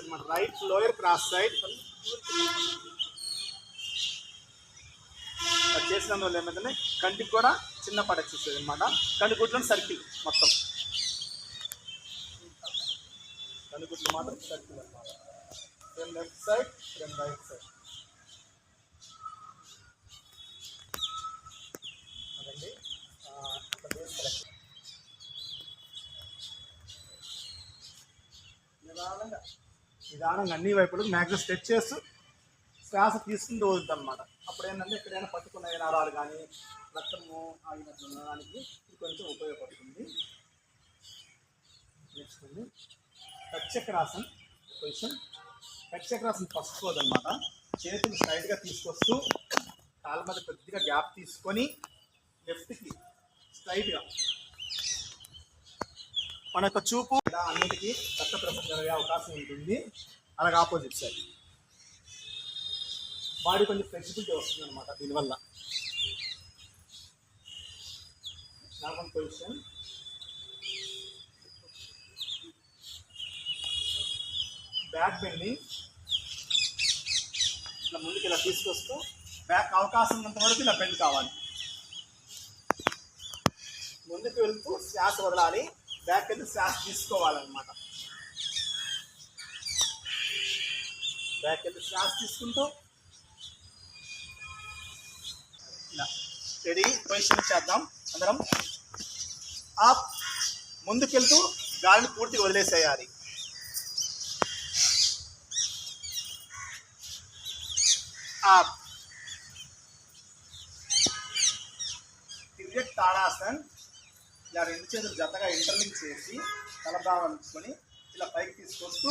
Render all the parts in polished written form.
అనమాట. Right lower cross side చేసినందువల్ల ఏమైందంటే కంటికి కూడా చిన్న పడక్స్ వస్తుంది అనమాట. కంటిగుడ్లను సర్కిల్ మొత్తం, కంటిగుడ్లు మాత్రం సర్కిల్ అనమాట. From left side, from right side. అదండి నిదానంగా అన్ని వైపులకు మ్యాక్సిమం స్ట్రెచ్ చేస్తూ శ్వాస తీసుకుంటూ వదులుతుంది అనమాట. అప్పుడు ఏంటంటే ఎక్కడైనా పట్టుకున్న నరాలు కానీ రక్తము ఆగినట్లు ఉండడానికి ఇది కొంచెం ఉపయోగపడుతుంది. నెక్స్ట్ ఉంది కచ్చక్రాసన్ పొజిషన్. కచ్చక్రాసన్ ఫస్ట్ పోదు అనమాట. చేతులు స్ట్రైట్గా తీసుకొస్తూ కాళ్ళ మీద కొద్దిగా గ్యాప్ తీసుకొని లెఫ్ట్కి స్ట్రైట్గా మన యొక్క చూపు అన్నిటికీ రక్త ప్రసరణ జరిగే అవకాశం ఉంటుంది. అలాగే ఆపోజిట్ సైడ్ బాడీ కొంచెం ఫ్లెక్సిబిలిటీ వస్తుంది అనమాట దీనివల్ల. Normal position. బ్యాక్ బెండింగ్ ఇలా ముందుకు ఇలా తీసుకొస్తూ బ్యాక్ అవకాశం ఉన్నంత వరకు ఇలా బెండ్ కావాలి. ముందుకు వెళ్తూ శ్వాస వదలాలి, బ్యాక్ వెళ్ళి శ్వాస తీసుకోవాలన్నమాట. బ్యాక్ వెళ్ళి శ్వాస తీసుకుంటూ ఇలా రెడీ పొజిషన్ చేద్దాం అందరం. అప్ ముందుకెళ్తూ గాలిని పూర్తిగా వదిలేసేయాలి. అప్ తిరిగే తాడాసన్. ఇలా రెండు చేతులు జతగా ఇంటర్లింక్ చేసి తలభావం ఉంచుకొని ఇలా పైకి తీసుకొస్తూ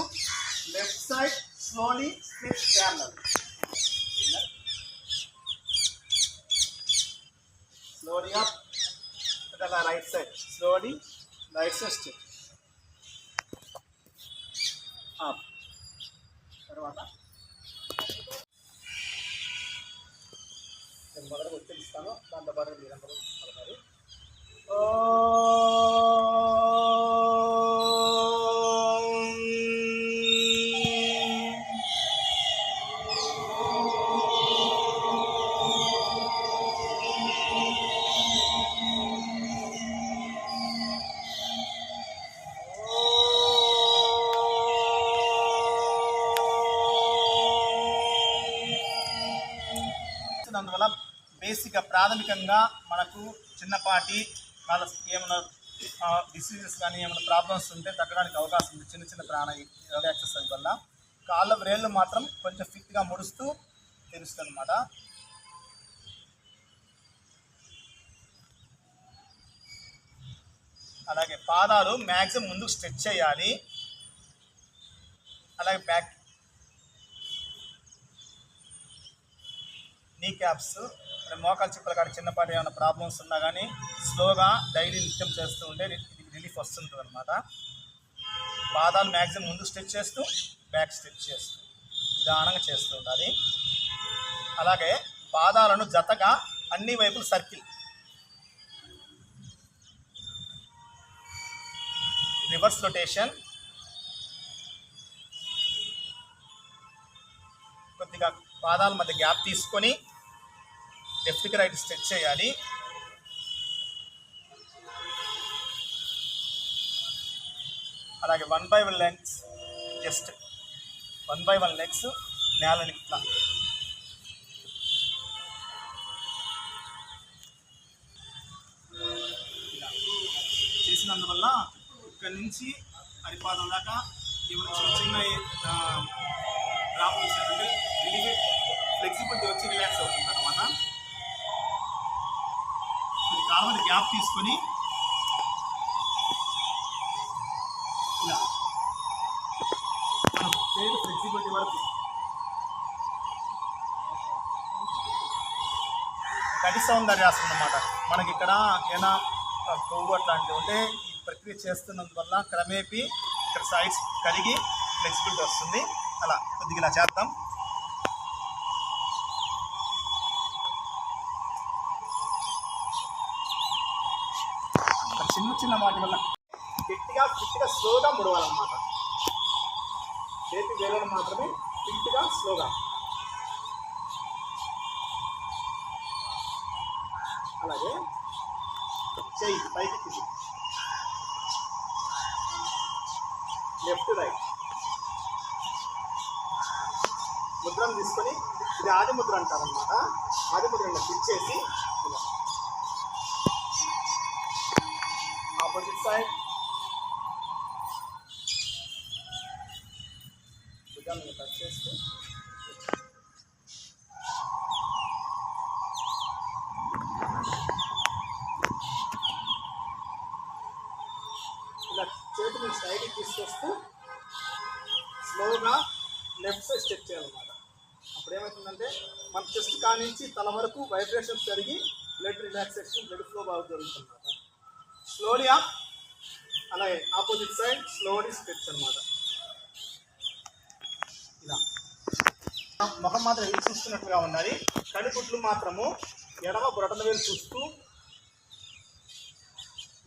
left side slowly split parallel. Slowly up. అలా right side slowly right side step up. తర్వాత నేను మొదట ఉచ్చరిస్తాను, దాంతో పాటు మీరందరూ పలకాలి. అందువల్ల బేసిక్గా ప్రాథమికంగా మనకు చిన్నపాటి వాళ్ళకి ఏమైనా డిసీజెస్ కానీ ఏమైనా ప్రాబ్లమ్స్ ఉంటే తగ్గడానికి అవకాశం ఉంది చిన్న చిన్న ప్రాణ యోగ ఎక్సర్సైజ్ వల్ల. కాళ్ళ వ్రేళ్ళు మాత్రం కొంచెం ఫిట్గా ముడుస్తూ తెలుస్తుంది అన్నమాట. అలాగే పాదాలు మ్యాక్సిమం ముందుకు స్ట్రెచ్ చేయాలి. అలాగే బ్యాక్ నీ క్యాప్స్ మోకాలు చిప్పల కాడ చిన్నపాటి ఏమైనా ప్రాబ్లమ్స్ ఉన్నా కానీ స్లోగా డైలీ నిత్యం చేస్తూ ఉంటే రిలీఫ్ వస్తుంటుంది అనమాట. పాదాలు మ్యాక్సిమం ముందు స్ట్రెచ్ చేస్తూ బ్యాక్ స్ట్రెచ్ చేస్తూ నిదానంగా చేస్తూ ఉండాలి. అలాగే పాదాలను జతగా అన్ని వైపులు సర్కిల్. Reverse rotation. కొద్దిగా పాదాల మధ్య గ్యాప్ తీసుకొని లెఫ్ట్కి రైట్ స్ట్రెచ్ చేయాలి. అలాగే 1/1 లెగ్స్, జస్ట్ 1/1 లెగ్స్ నేలని ఇట్లా చేసినందువల్ల ఇక్కడి నుంచి అరిపాదం దాకా ఏమైనా చిన్న చిన్న ప్రాబ్లమ్స్ ఏంటంటే రిలీఫ్ ఫ్లెక్సిబిలిటీ వచ్చి రిలాక్స్ అవుతుంది అనమాట. ఇది కాళ్ళ గ్యాప్ తీసుకొని ఇలా మనం చేతి ఫ్లెక్సిబిలిటీ వరకు గడి సౌందర్యాసనం అన్నమాట. మనకి ఇక్కడ ఏమైనా కొవ్వు అట్లాంటివి ఉంటే ఈ ప్రక్రియ చేస్తున్నందువల్ల క్రమేపీ ఇక్కడ సైడ్స్ కరిగి ఫ్లెక్సిబిలిటీ వస్తుంది. అలా కొద్దిగా ఇలా చేద్దాం. చిన్న చిన్న వాటి వల్ల గట్టిగా స్లోగా ముడవాలన్నమాట. చేతి వేలను మాత్రమే ఫిట్గా స్లోగా. అలాగే చెయ్యి పైకి కింది, లెఫ్ట్ రైట్. ముద్రను తీసుకొని ఇది ఆది ముద్ర అంటారనమాట. ఆది ముద్రను ఫిట్ చేసి ఇలా ఆపోజిట్ సైడ్ భుజాలను టచ్ చేస్తూ ఇలా చేతిని సైడ్కి తీసుకొస్తూ స్లోగా లెఫ్ట్ సైడ్ స్టెప్ చేయాలన్నమాట. అప్పుడు ఏమవుతుందంటే మన చెస్ట్ కానించి తల వరకు వైబ్రేషన్స్ జరిగి బ్లడ్ రిలాక్సేషన్, బ్లడ్ ఫ్లో బాగా జరుగుతుంది అనమాట. స్లోలీ అప్, అలాగే ఆపోజిట్ సైడ్ స్లోలీ స్టెప్స్ అనమాట. ఇలా ముఖం మాత్రం ఎదురు చూస్తున్నట్టుగా ఉండాలి. కనుగుడ్లు మాత్రము ఎడమ బ్రొటన వేలు చూస్తూ,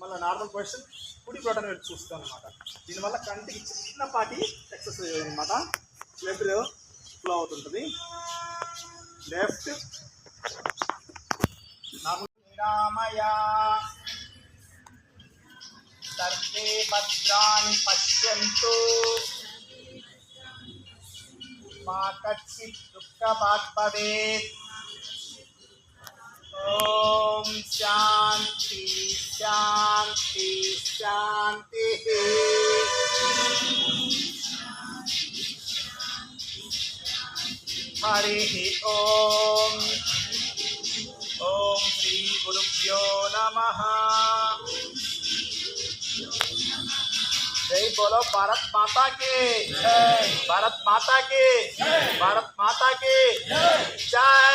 మళ్ళీ నార్మల్ పొజిషన్ కుడి బ్రొటన వేలు చూస్తాం అనమాట. దీనివల్ల కంటికి చిన్నపాటి ఎక్సర్సైజ్ అనమాట, బ్లడ్ ఫ్లో అవుతుంటుంది. లెఫ్ట్ రామయ సర్వే భద్రాణి పశ్యంతు మా కచ్చిత్ దుఃఖభాగ్ భవేత్. ఓం శాంతి శాంతి శాంతి. హరి ఓం. ఓం శ్రీ గురుభ్యో నమః. जय बोलो भारत माता की जय, भारत माता की, भारत माता की जय.